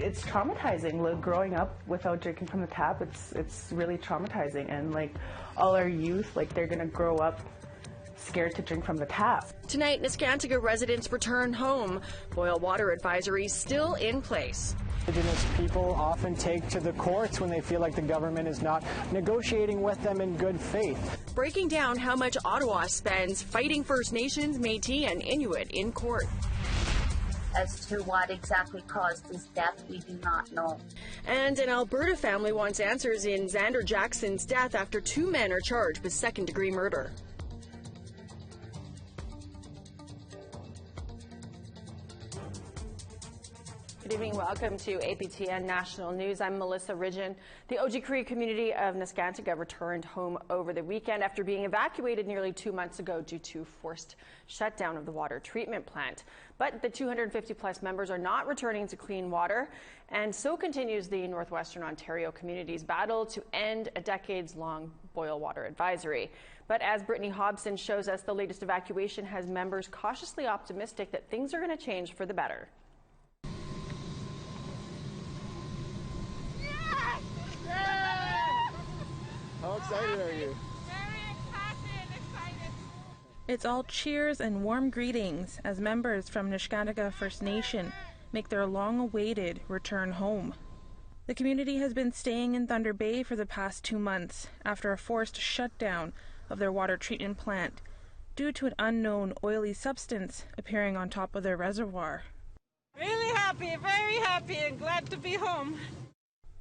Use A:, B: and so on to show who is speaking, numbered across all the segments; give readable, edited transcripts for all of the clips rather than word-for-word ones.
A: It's traumatizing. Like, growing up without drinking from the tap, it's really traumatizing. And like all our youth, like they're gonna grow up scared to drink from the tap.
B: Tonight, Neskantaga residents return home. Boil water advisory still in place.
C: Indigenous people often take to the courts when they feel like the government is not negotiating with them in good faith.
B: Breaking down how much Ottawa spends fighting First Nations, Metis and Inuit in court.
D: As to what exactly caused his death, we do not know.
B: And an Alberta family wants answers in Zander Jackson's death after 2 men are charged with second-degree murder. Good evening. Welcome to APTN National News. I'm Melissa Ridgen. The Oji Cree community of Neskantaga returned home over the weekend after being evacuated nearly 2 months ago due to forced shutdown of the water treatment plant. But the 250-plus members are not returning to clean water, and so continues the Northwestern Ontario community's battle to end a decades-long boil water advisory. But as Brittany Hobson shows us, the latest evacuation has members cautiously optimistic that things are going to change for the better.
C: How excited are you?
E: Very excited.
F: It's all cheers and warm greetings as members from Neskantaga First Nation make their long-awaited return home. The community has been staying in Thunder Bay for the past 2 months after a forced shutdown of their water treatment plant due to an unknown oily substance appearing on top of their reservoir.
E: Really happy, very happy, and glad to be home.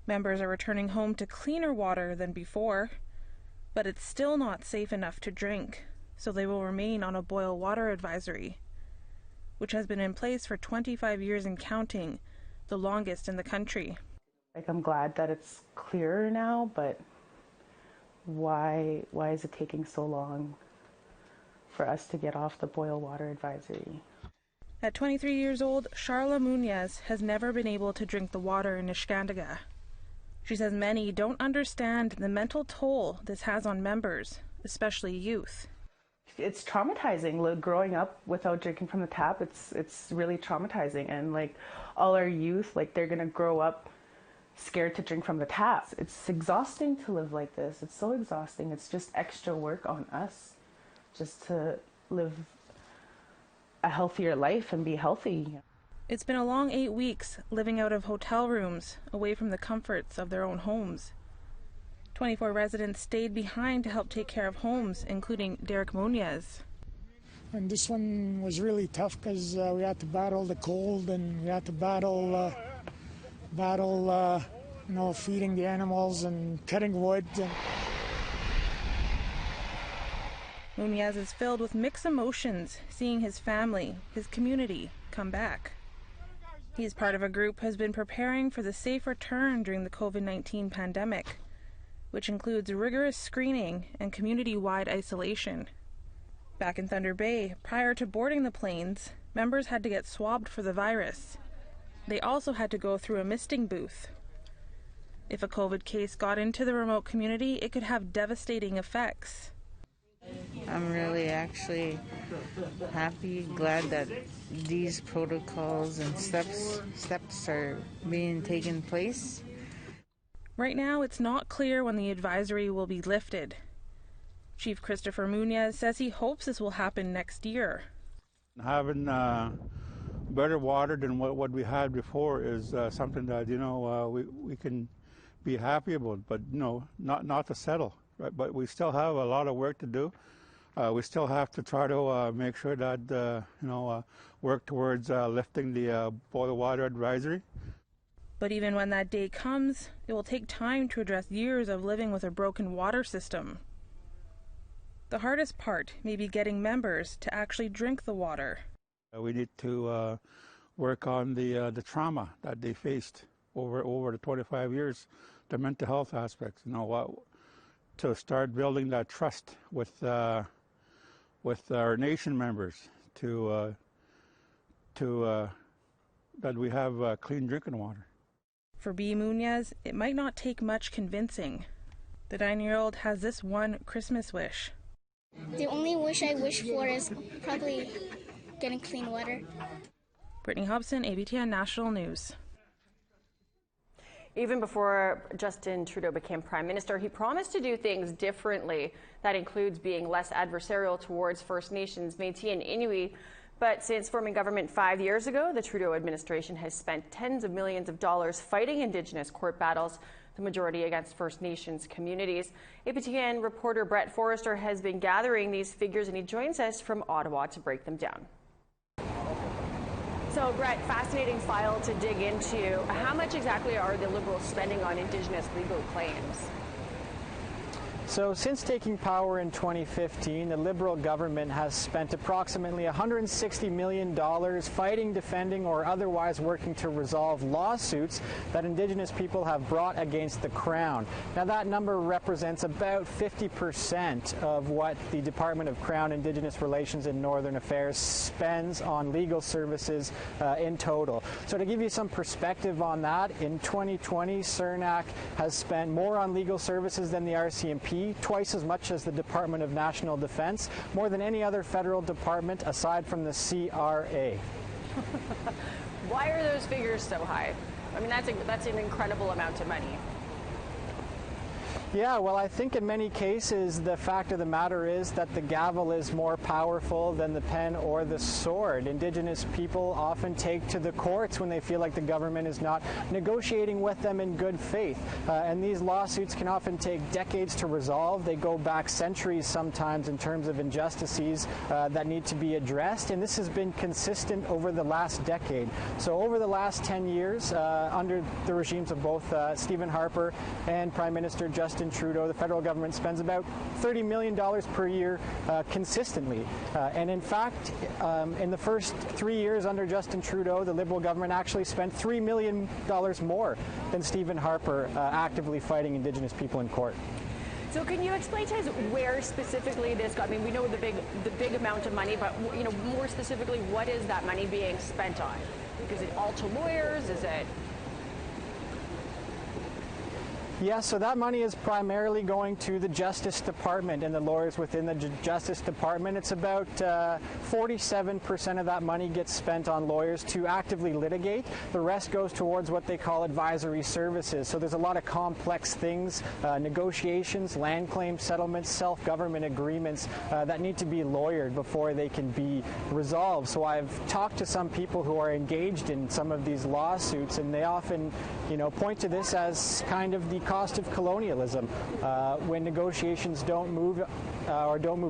F: Members are returning home to cleaner water than before, but it's still not safe enough to drink, so they will remain on a boil water advisory, which has been in place for 25 years and counting, the longest in the country.
A: Like, I'm glad that it's clearer now, but why is it taking so long for us to get off the boil water advisory?
F: At 23 years old, Charla Muñez has never been able to drink the water in Neskantaga. She says many don't understand the mental toll this has on members, especially youth.
A: It's traumatizing. Like, growing up without drinking from the tap, it's really traumatizing. And like all our youth, like they're gonna grow up scared to drink from the tap. It's exhausting to live like this. It's so exhausting. It's just extra work on us just to live a healthier life and be healthy.
F: It's been a long 8 weeks living out of hotel rooms, away from the comforts of their own homes. 24 residents stayed behind to help take care of homes, including Derek Muñez.
G: And this one was really tough because we had to battle the cold and we had to battle feeding the animals and cutting wood.
F: Muñez is filled with mixed emotions, seeing his family, his community, come back. He's part of a group who has been preparing for the safe return during the COVID-19 pandemic, which includes rigorous screening and community-wide isolation. Back in Thunder Bay, prior to boarding the planes, members had to get swabbed for the virus. They also had to go through a misting booth. If a COVID case got into the remote community, it could have devastating effects.
H: I'm really actually happy, glad that these protocols and steps are being taken place.
F: Right now, it's not clear when the advisory will be lifted. Chief Christopher Muñez says he hopes this will happen next year.
I: Having better water than what we had before is something that we can be happy about, but not to settle. Right? But we still have a lot of work to do. We still have to try to make sure that work towards lifting the boil water advisory.
F: But even when that day comes, it will take time to address years of living with a broken water system. The hardest part may be getting members to actually drink the water.
I: We need to work on the trauma that they faced over the 25 years, the mental health aspects. To start building that trust with our nation members, to that we have clean drinking water.
F: For B. Muñez, it might not take much convincing. The 9-year-old has this one Christmas wish.
J: The only wish I wish for is probably getting clean water.
F: Brittany Hobson, APTN National News.
B: Even before Justin Trudeau became Prime Minister, he promised to do things differently. That includes being less adversarial towards First Nations, Metis and Inuit. But since forming government 5 years ago, the Trudeau administration has spent tens of millions of dollars fighting Indigenous court battles, the majority against First Nations communities. APTN reporter Brett Forrester has been gathering these figures, and he joins us from Ottawa to break them down. So, Brett, fascinating file to dig into. How much exactly are the Liberals spending on Indigenous legal claims?
C: So since taking power in 2015, the Liberal government has spent approximately $160 million fighting, defending, or otherwise working to resolve lawsuits that Indigenous people have brought against the Crown. Now that number represents about 50% of what the Department of Crown-Indigenous Relations and Northern Affairs spends on legal services in total. So to give you some perspective on that, in 2020, CERNAC has spent more on legal services than the RCMP, twice as much as the Department of National Defense, more than any other federal department aside from the CRA.
B: Why are those figures so high? I mean, that's an incredible amount of money.
C: Yeah, well, I think in many cases the fact of the matter is that the gavel is more powerful than the pen or the sword. Indigenous people often take to the courts when they feel like the government is not negotiating with them in good faith. And these lawsuits can often take decades to resolve. They go back centuries sometimes in terms of injustices that need to be addressed. And this has been consistent over the last decade. So over the last 10 years, under the regimes of both Stephen Harper and Prime Minister Justin Trudeau, the federal government spends about $30 million per year consistently. And in fact, in the first 3 years under Justin Trudeau, the Liberal government actually spent $3 million more than Stephen Harper actively fighting Indigenous people in court.
B: So can you explain to us where specifically this got? I mean, we know the big amount of money, but more specifically, what is that money being spent on? Is it all to lawyers? Is it?
C: Yeah, so that money is primarily going to the Justice Department and the lawyers within the Justice Department. It's about 47% of that money gets spent on lawyers to actively litigate. The rest goes towards what they call advisory services. So there's a lot of complex things, negotiations, land claim settlements, self-government agreements that need to be lawyered before they can be resolved. So I've talked to some people who are engaged in some of these lawsuits, and they often, point to this as kind of the cost of colonialism. When negotiations don't move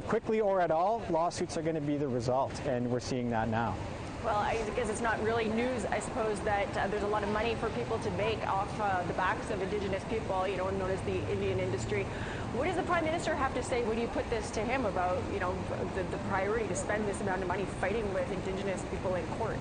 C: quickly or at all, lawsuits are going to be the result, and we're seeing that now.
B: Well, I guess it's not really news, I suppose, that there's a lot of money for people to make off the backs of Indigenous people, known as the Indian industry. What does the Prime Minister have to say when you put this to him about, the priority to spend this amount of money fighting with Indigenous people in court?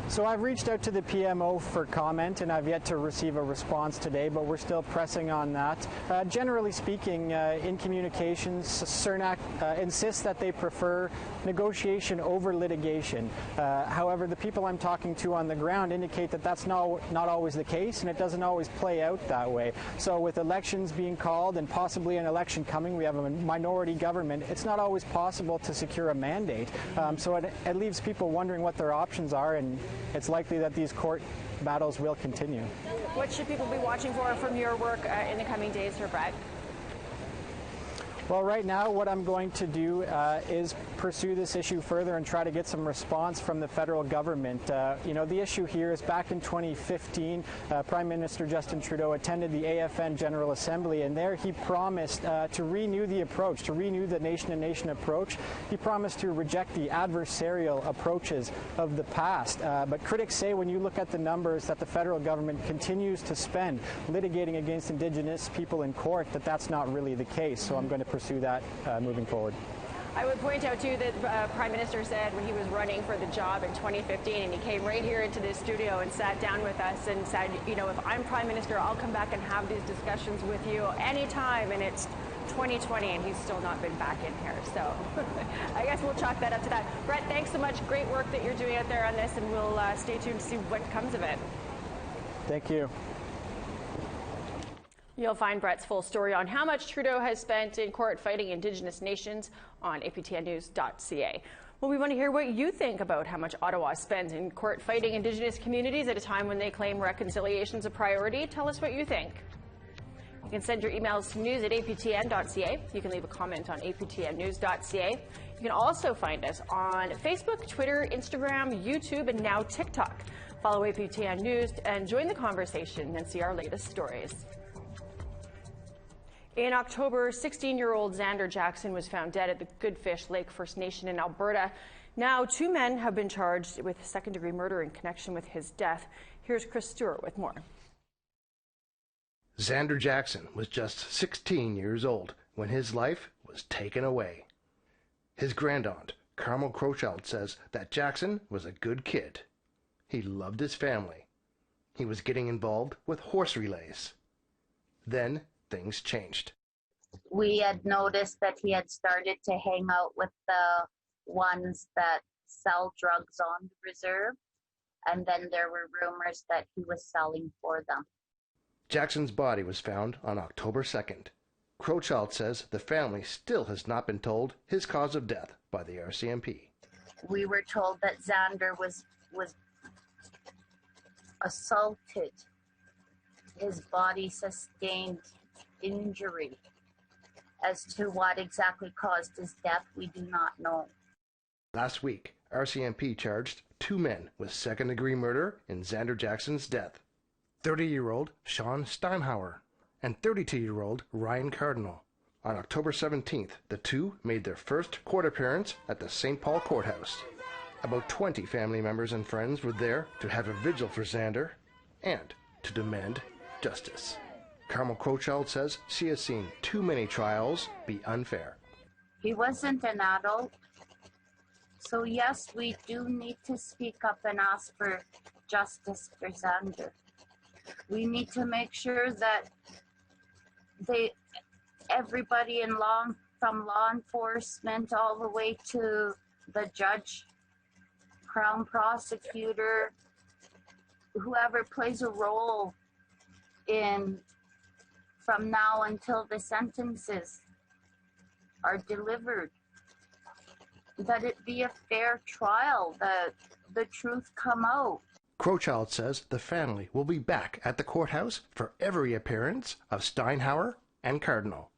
C: So I've reached out to the PMO for comment, and I've yet to receive a response today, but we're still pressing on that. Generally speaking, in communications, CERNAC insists that they prefer negotiation over litigation. However, the people I'm talking to on the ground indicate that that's not always the case, and it doesn't always play out that way. So with elections being called and possibly an election coming, we have a minority government, it's not always possible to secure a mandate. So it leaves people wondering what their options are, and it's likely that these court battles will continue.
B: What should people be watching for from your work in the coming days, Sir Brett?
C: Well, right now what I'm going to do is pursue this issue further and try to get some response from the federal government. The issue here is back in 2015, Prime Minister Justin Trudeau attended the AFN General Assembly, and there he promised to renew the approach, to renew the nation-to-nation approach. He promised to reject the adversarial approaches of the past. But critics say when you look at the numbers that the federal government continues to spend litigating against Indigenous people in court, that's not really the case. So I'm going to pursue that moving forward.
B: I would point out, too, that Prime Minister said when he was running for the job in 2015, and he came right here into this studio and sat down with us and said, if I'm Prime Minister, I'll come back and have these discussions with you anytime, and it's 2020, and he's still not been back in here. So I guess we'll chalk that up to that. Brett, thanks so much. Great work that you're doing out there on this, and we'll stay tuned to see what comes of it.
C: Thank you.
B: You'll find Brett's full story on how much Trudeau has spent in court fighting Indigenous nations on aptnnews.ca. Well, we want to hear what you think about how much Ottawa spends in court fighting Indigenous communities at a time when they claim reconciliation is a priority. Tell us what you think. You can send your emails to news@aptn.ca. You can leave a comment on aptnnews.ca. You can also find us on Facebook, Twitter, Instagram, YouTube, and now TikTok. Follow APTN News and join the conversation and see our latest stories. In October, 16-year-old Zander Jackson was found dead at the Goodfish Lake First Nation in Alberta. Now, 2 men have been charged with second-degree murder in connection with his death. Here's Chris Stewart with more.
K: Zander Jackson was just 16 years old when his life was taken away. His grandaunt, Carmel Crowchild, says that Jackson was a good kid. He loved his family. He was getting involved with horse relays. Then things changed.
D: We had noticed that he had started to hang out with the ones that sell drugs on the reserve, and then there were rumors that he was selling for them.
K: Jackson's body was found on October 2nd. Crowchild says the family still has not been told his cause of death by the RCMP.
D: We were told that Zander was assaulted. His body sustained injury. As to what exactly caused his death, we do not know.
K: Last week, RCMP charged 2 men with second-degree murder in Zander Jackson's death. 30-year-old Sean Steinhauer and 32-year-old Ryan Cardinal. On October 17th, the 2 made their first court appearance at the St. Paul Courthouse. About 20 family members and friends were there to have a vigil for Zander and to demand justice. Carmel Crowchild says she has seen too many trials be unfair.
D: He wasn't an adult, so yes, we do need to speak up and ask for justice for Zander. We need to make sure that everybody from law enforcement all the way to the judge, crown prosecutor, whoever plays a role in from now until the sentences are delivered, that it be a fair trial, that the truth come out.
K: Crowchild says the family will be back at the courthouse for every appearance of Steinhauer and Cardinal,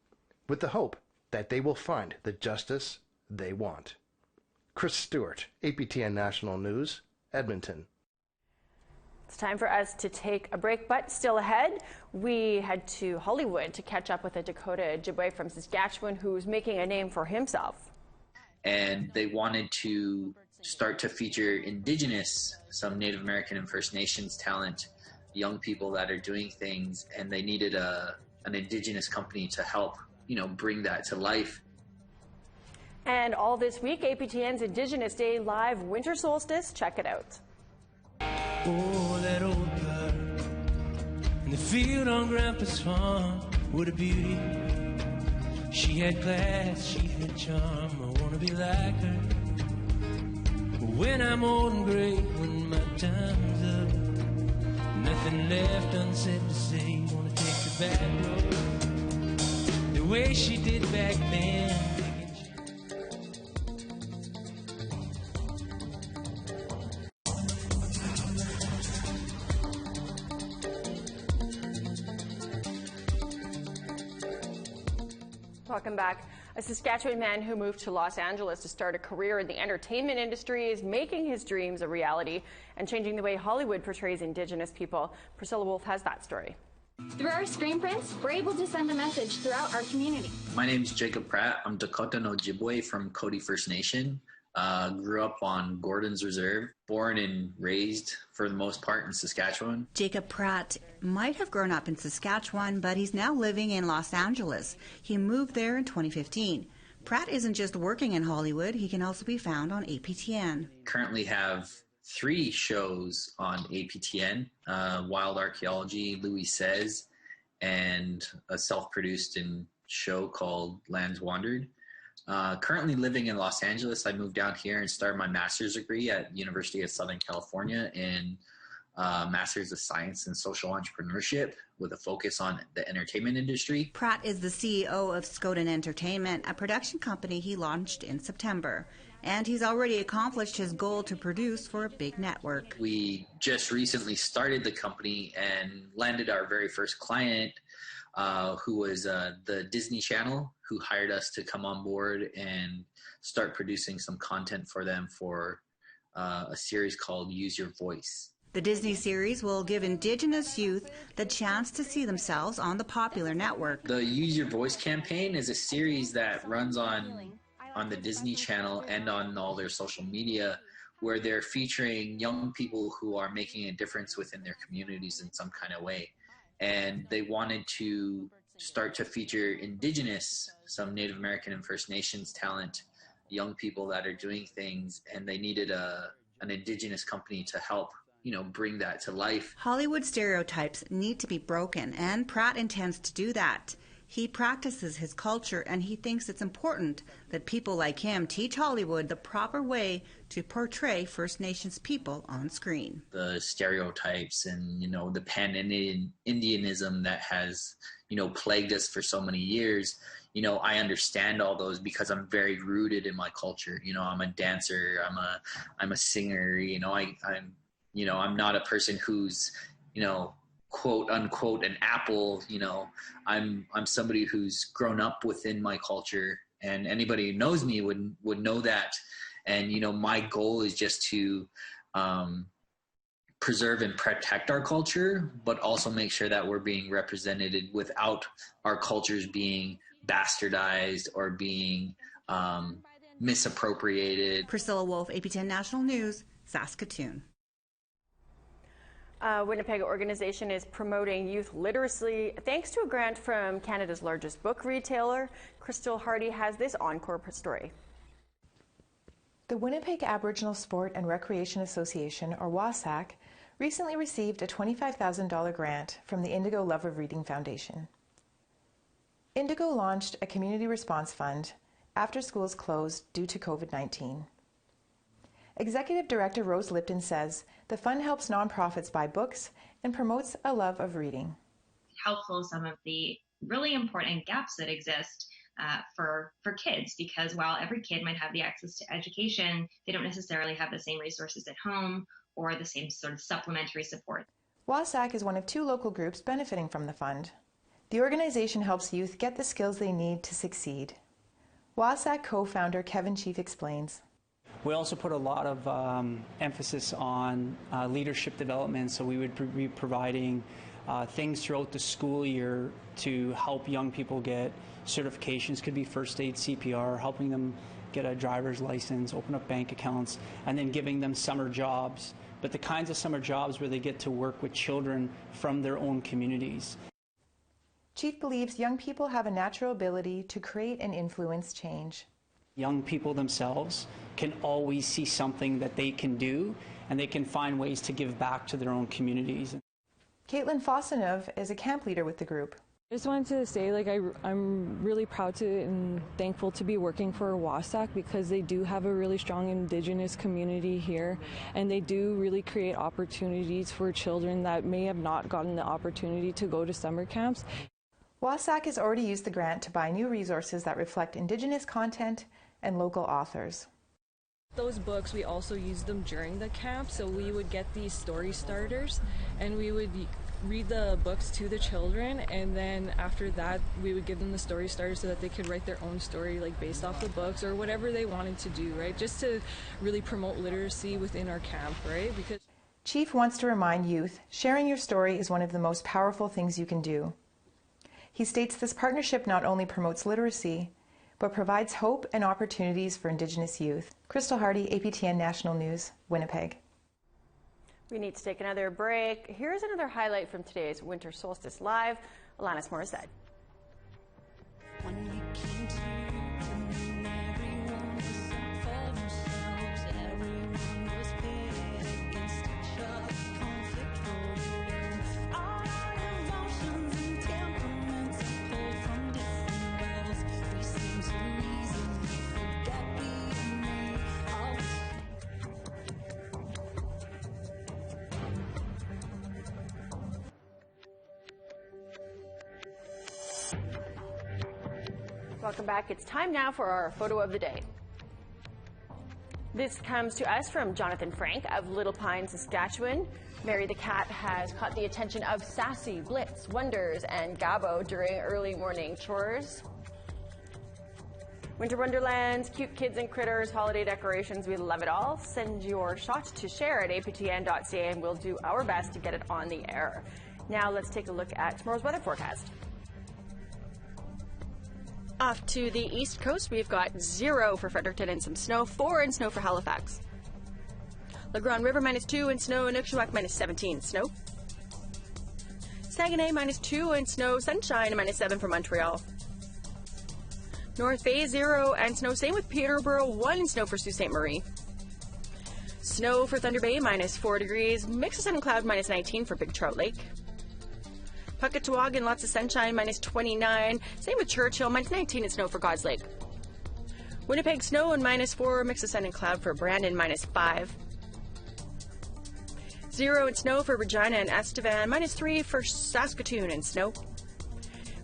K: with the hope that they will find the justice they want. Chris Stewart, APTN National News, Edmonton.
B: It's time for us to take a break, but still ahead, we head to Hollywood to catch up with a Dakota Ojibwe from Saskatchewan who's making a name for himself.
L: And they wanted to start to feature Indigenous, some Native American and First Nations talent, young people that are doing things, and they needed an Indigenous company to help, bring that to life.
B: And all this week, APTN's Indigenous Day Live Winter Solstice. Check it out.
M: Oh, that old car in the field on Grandpa's farm, what a beauty. She had class, she had charm, I want to be like her. When I'm old and gray, when my time's up, nothing left unsaid to say, want to take the back road, the way she did back then.
B: Welcome back. A Saskatchewan man who moved to Los Angeles to start a career in the entertainment industry is making his dreams a reality and changing the way Hollywood portrays Indigenous people. Priscilla Wolf has that story.
N: Through our screen prints, we're able to send a message throughout our community.
L: My name's Jacob Pratt. I'm Dakota Ojibwe from Cody First Nation. Grew up on Gordon's Reserve, born and raised for the most part in Saskatchewan.
O: Jacob Pratt might have grown up in Saskatchewan, but he's now living in Los Angeles. He moved there in 2015. Pratt isn't just working in Hollywood, he can also be found on APTN.
L: Currently have 3 shows on APTN, Wild Archaeology, Louis Says, and a self-produced show called Lands Wandered. Currently living in Los Angeles, I moved down here and started my master's degree at University of Southern California in Master's of Science in Social Entrepreneurship with a focus on the entertainment industry.
O: Pratt is the CEO of Skoden Entertainment, a production company he launched in September. and he's already accomplished his goal to produce for a big network.
L: We just recently started the company and landed our very first client, who was the Disney Channel, who hired us to come on board and start producing some content for them for a series called Use Your Voice.
O: The Disney series will give Indigenous youth the chance to see themselves on the popular network.
L: The Use Your Voice campaign is a series that runs on the Disney Channel and on all their social media, where they're featuring young people who are making a difference within their communities in some kind of way. And they wanted to start to feature Indigenous, some Native American and First Nations talent, young people that are doing things, and they needed an Indigenous company to help, bring that to life.
O: Hollywood stereotypes need to be broken, and Pratt intends to do that. He practices his culture, and he thinks it's important that people like him teach Hollywood the proper way to portray First Nations people on screen.
L: The stereotypes and, the pan-Indianism that has, plagued us for so many years, I understand all those because I'm very rooted in my culture. I'm a dancer, I'm a singer, I'm not a person who's, quote unquote an apple. I'm somebody who's grown up within my culture, and anybody who knows me would know that. And my goal is just to preserve and protect our culture, but also make sure that we're being represented without our cultures being bastardized or being misappropriated.
O: Priscilla Wolf, APTN National News, Saskatoon.
B: Winnipeg organization is promoting youth literacy thanks to a grant from Canada's largest book retailer. Crystal Hardy has this encore story.
P: The Winnipeg Aboriginal Sport and Recreation Association, or WASAC, recently received a $25,000 grant from the Indigo Love of Reading Foundation. Indigo launched a community response fund after schools closed due to COVID-19. Executive Director Rose Lipton says the fund helps nonprofits buy books and promotes a love of reading.
Q: Help fill some of the really important gaps that exist for kids, because while every kid might have the access to education, they don't necessarily have the same resources at home or the same sort of supplementary support.
P: WASAC is one of 2 local groups benefiting from the fund. The organization helps youth get the skills they need to succeed. WASAC co-founder Kevin Chief explains.
R: We also put a lot of emphasis on leadership development, so we would be providing things throughout the school year to help young people get certifications. Could be first aid, CPR, helping them get a driver's license, open up bank accounts, and then giving them summer jobs. But the kinds of summer jobs where they get to work with children from their own communities.
P: Chief believes young people have a natural ability to create and influence change.
R: Young people themselves can always see something that they can do, and they can find ways to give back to their own communities.
P: Caitlin Fosanov is a camp leader with the group.
S: I just wanted to say, I'm really proud to and thankful to be working for WASAC, because they do have a really strong Indigenous community here, and they do really create opportunities for children that may have not gotten the opportunity to go to summer camps.
P: WASAC has already used the grant to buy new resources that reflect Indigenous content and local authors.
S: Those books, we also used them during the camp, so we would get these story starters and we would read the books to the children, and then after that we would give them the story starters so that they could write their own story, based off the books or whatever they wanted to do, right? Just to really promote literacy within our camp, right? Because
P: Chief wants to remind youth sharing your story is one of the most powerful things you can do. He states this partnership not only promotes literacy, but provides hope and opportunities for Indigenous youth. Crystal Hardy, APTN National News, Winnipeg.
B: We need to take another break. Here's another highlight from today's Winter Solstice Live. Alanis Morissette. Welcome back. It's time now for our photo of the day. This comes to us from Jonathan Frank of Little Pine, Saskatchewan. Mary the cat has caught the attention of Sassy, Blitz, Wonders, and Gabo during early morning chores. Winter Wonderlands, cute kids and critters, holiday decorations, we love it all. Send your shot to share at aptn.ca and we'll do our best to get it on the air. Now let's take a look at tomorrow's weather forecast. Off to the east coast, we've got 0 for Fredericton and some snow, 4 and snow for Halifax. La Grande River -2 and snow, Inukjuak -17 snow. Saguenay -2 and snow, sunshine -7 for Montreal. North Bay 0 and snow, same with Peterborough, 1 snow for Sault Ste. Marie. Snow for Thunder Bay -4 degrees, mix of sun and cloud -19 for Big Trout Lake. Puckatawagan, lots of sunshine, -29. Same with Churchill, -19 and snow for God's Lake. Winnipeg, snow and -4, mix of sun and cloud for Brandon, -5. 0 and snow for Regina and Estevan, -3 for Saskatoon and snow.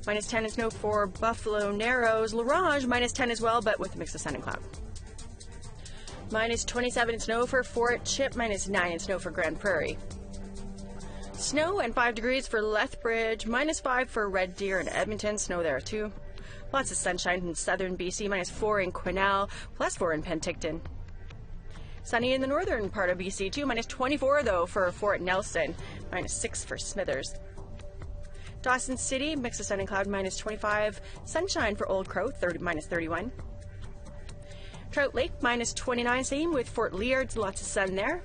B: -10 and snow for Buffalo Narrows. La Ronge, -10 as well, but with a mix of sun and cloud. -27 and snow for Fort Chip, -9 and snow for Grand Prairie. Snow and 5 degrees for Lethbridge, -5 for Red Deer and Edmonton, snow there too. Lots of sunshine in southern BC, -4 in Quesnel, +4 in Penticton. Sunny in the northern part of BC too, -24 though for Fort Nelson, -6 for Smithers. Dawson City, mix of sun and cloud, -25. Sunshine for Old Crow, -31. Trout Lake, -29. Same with Fort Liard, lots of sun there.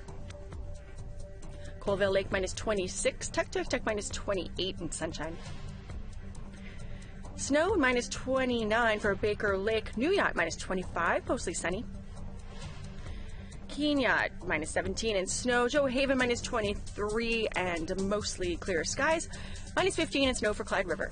B: Colville Lake, -26. Tuktuk -28 and sunshine. Snow, -29 for Baker Lake. New Yacht, -25, mostly sunny. Keene Yacht, -17 and snow. Joe Haven, -23 and mostly clear skies. -15 and snow for Clyde River.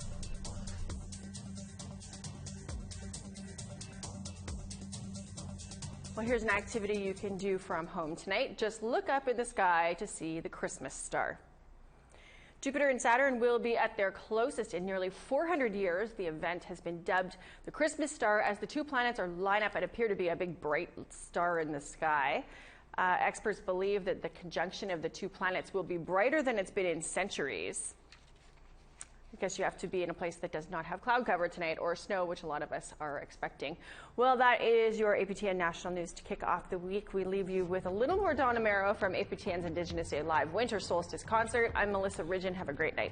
B: Well, here's an activity you can do from home tonight. Just look up in the sky to see the Christmas star. Jupiter and Saturn will be at their closest in nearly 400 years. The event has been dubbed the Christmas star as the two planets are lined up and appear to be a big bright star in the sky. Experts believe that the conjunction of the two planets will be brighter than it's been in centuries. I guess you have to be in a place that does not have cloud cover tonight or snow, which a lot of us are expecting. Well, that is your APTN National News to kick off the week. We leave you with a little more Don Amaro from APTN's Indigenous Day Live Winter Solstice Concert. I'm Melissa Ridgen. Have a great night.